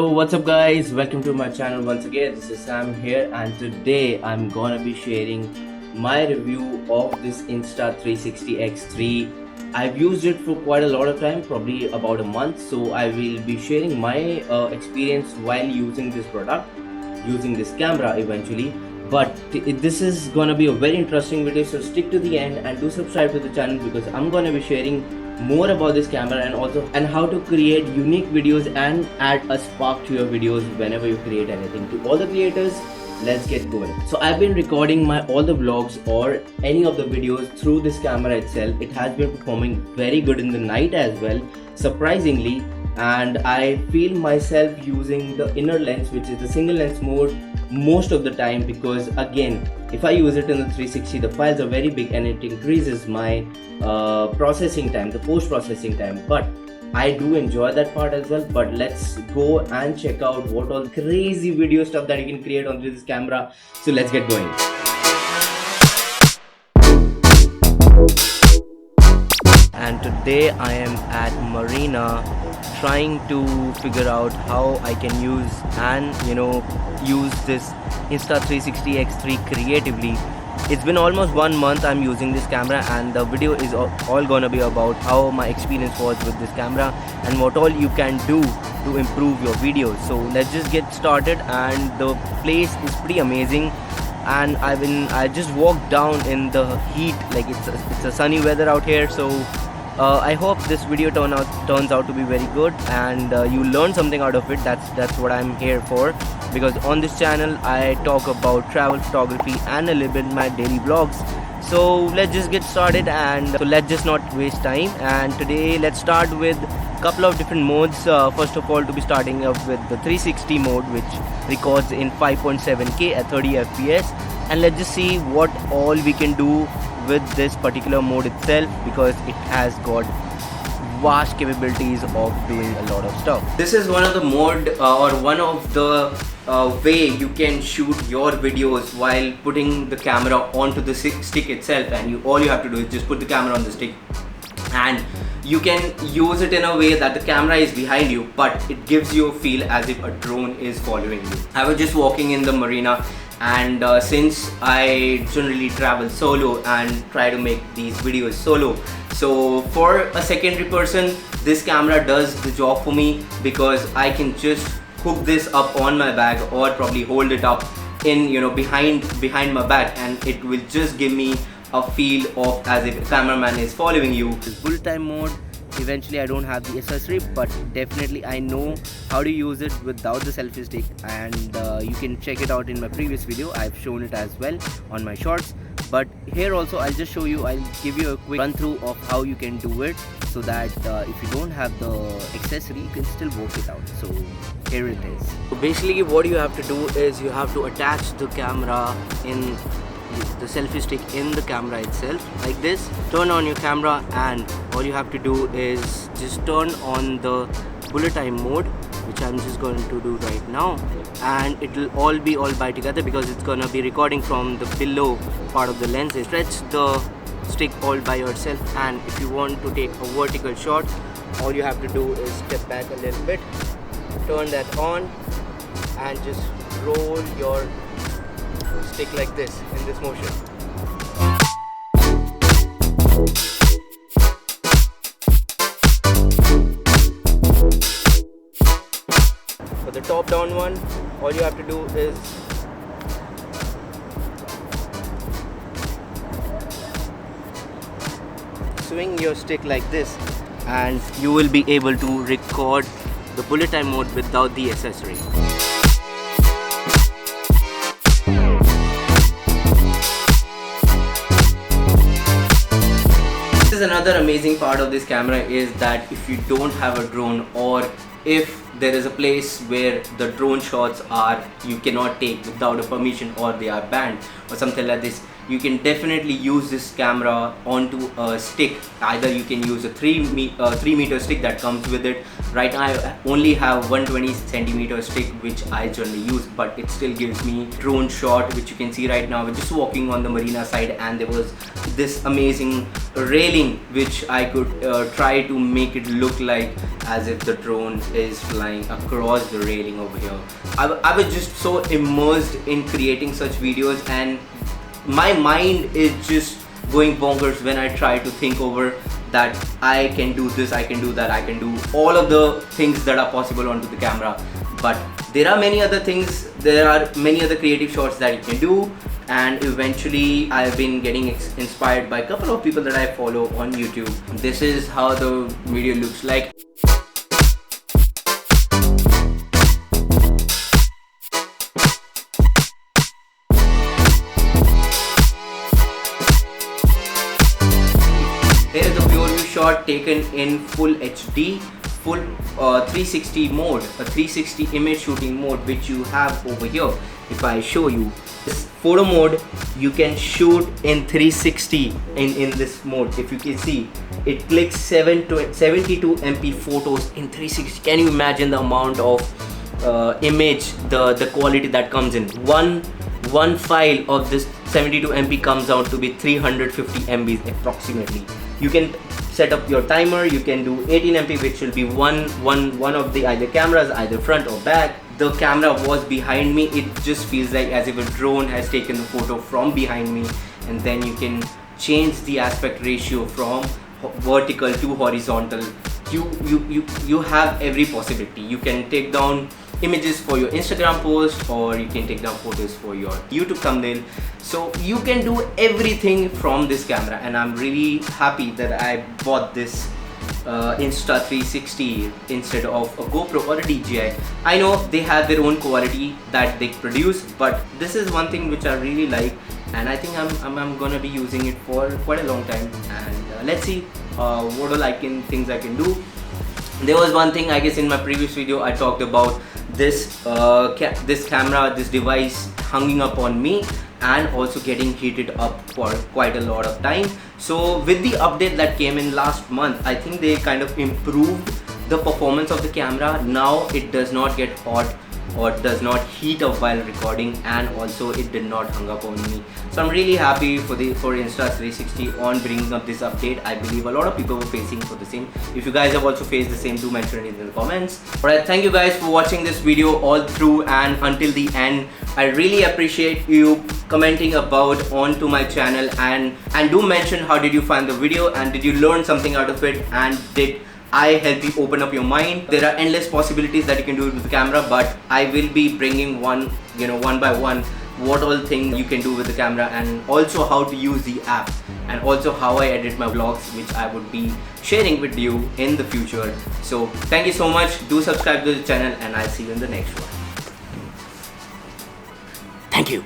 So what's up guys, welcome to my channel once again. This is Sam here and today I'm gonna be sharing my review of this Insta360 X3. I've used it for quite a lot of time, probably about a month, so I will be sharing my experience while using this product, using this camera eventually. But this is gonna be a very interesting video, so stick to the end and do subscribe to the channel because I'm gonna be sharing more about this camera and how to create unique videos and add a spark to your videos whenever you create anything. To all the creators, let's get going. So I've been recording all the vlogs or any of the videos through this camera itself. It has been performing very good in the night as well, surprisingly, and I feel myself using the inner lens, which is the single lens mode, most of the time, because again, if I use it in the 360, the files are very big and it increases my processing time, the post processing time. But I do enjoy that part as well. But let's go and check out what all crazy video stuff that you can create on this camera. So let's get going. And today I am at Marina trying to figure out how I can use this Insta360 X3 creatively. It's been almost 1 month I'm using this camera, and the video is all gonna be about how my experience was with this camera and what all you can do to improve your videos. So let's just get started. And the place is pretty amazing, and I just walked down in the heat, like it's a sunny weather out here. So I hope this video turns out to be very good and you learn something out of it. That's what I'm here for, because on this channel I talk about travel photography and a little bit my daily vlogs. So let's just get started, and so let's just not waste time. And today let's start with a couple of different modes. First of all, to be starting up with the 360 mode, which records in 5.7K at 30 FPS, and let's just see what all we can do with this particular mode itself, because it has got vast capabilities of doing a lot of stuff. This is one of the mode or one of the way you can shoot your videos while putting the camera onto the stick itself, and all you have to do is just put the camera on the stick, and you can use it in a way that the camera is behind you, but it gives you a feel as if a drone is following you. I was just walking in the Marina, and since I generally travel solo and try to make these videos solo, so for a secondary person, this camera does the job for me, because I can just hook this up on my bag or probably hold it up in behind my back, and it will just give me a feel of as if a cameraman is following you. This bullet time mode, eventually I don't have the accessory, but definitely I know how to use it without the selfie stick, and you can check it out in my previous video. I've shown it as well on my shorts, but here also I'll give you a quick run through of how you can do it, so that if you don't have the accessory, you can still work it out. So here it is. So basically what you have to do is you have to attach the camera in the selfie stick in the camera itself like this. Turn on your camera, and all you have to do is just turn on the bullet time mode, which I'm just going to do right now, and it will all be by together, because it's gonna be recording from the below part of the lens. Stretch the stick all by yourself, and if you want to take a vertical shot, all you have to do is step back a little bit, turn that on, and just roll your stick like this in this motion. For the top down one, all you have to do is swing your stick like this, and you will be able to record the bullet time mode without the accessory. Another amazing part of this camera is that if you don't have a drone, or if there is a place where the drone shots you cannot take without a permission, or they are banned or something like this, you can definitely use this camera onto a stick. Either you can use a 3 meter stick that comes with it, Right now I only have 120cm stick which I generally use, but it still gives me drone shot, which you can see right now. We're just walking on the Marina side and there was this amazing railing which I could try to make it look like as if the drone is flying across the railing over here. I was just so immersed in creating such videos, and my mind is just going bonkers when I try to think over that I can do this, I can do that, I can do all of the things that are possible onto the camera. But there are many other things, there are many other creative shots that you can do, and eventually I've been getting inspired by a couple of people that I follow on YouTube. This is how the video looks like. There is a pure view shot taken in full HD, full 360 mode, a 360 image shooting mode, which you have over here. If I show you this photo mode, you can shoot in 360 in this mode. If you can see, it clicks 72 MP photos in 360. Can you imagine the amount of image, the quality that comes in? One file of this 72 MP comes out to be 350 MB approximately. You can set up your timer, you can do 18 MP, which will be one of the either cameras, either front or back. The camera was behind me, it just feels like as if a drone has taken the photo from behind me. And then you can change the aspect ratio from vertical to horizontal. You have every possibility. You can take down images for your Instagram post, or you can take down photos for your YouTube thumbnail. So you can do everything from this camera, and I'm really happy that I bought this Insta360 instead of a GoPro or a DJI. I know they have their own quality that they produce, but this is one thing which I really like, and I think I'm gonna be using it for quite a long time. And let's see what all things I can do. There was one thing, I guess in my previous video I talked about this camera, this device hanging up on me and also getting heated up for quite a lot of time. So with the update that came in last month, I think they kind of improved the performance of the camera. Now it does not get hot or does not heat up while recording, and also it did not hang up on me. So I'm really happy for Insta360 on bringing up this update. I believe a lot of people were facing for the same. If you guys have also faced the same, do mention it in the comments. Alright, thank you guys for watching this video all through and until the end. I really appreciate you commenting about onto my channel, and do mention how did you find the video, and did you learn something out of it, and did I help you open up your mind. There are endless possibilities that you can do with the camera, but I will be bringing one by one what all things you can do with the camera, and also how to use the app, and also how I edit my vlogs, which I would be sharing with you in the future. So thank you so much. Do subscribe to the channel, and I'll see you in the next one. Thank you.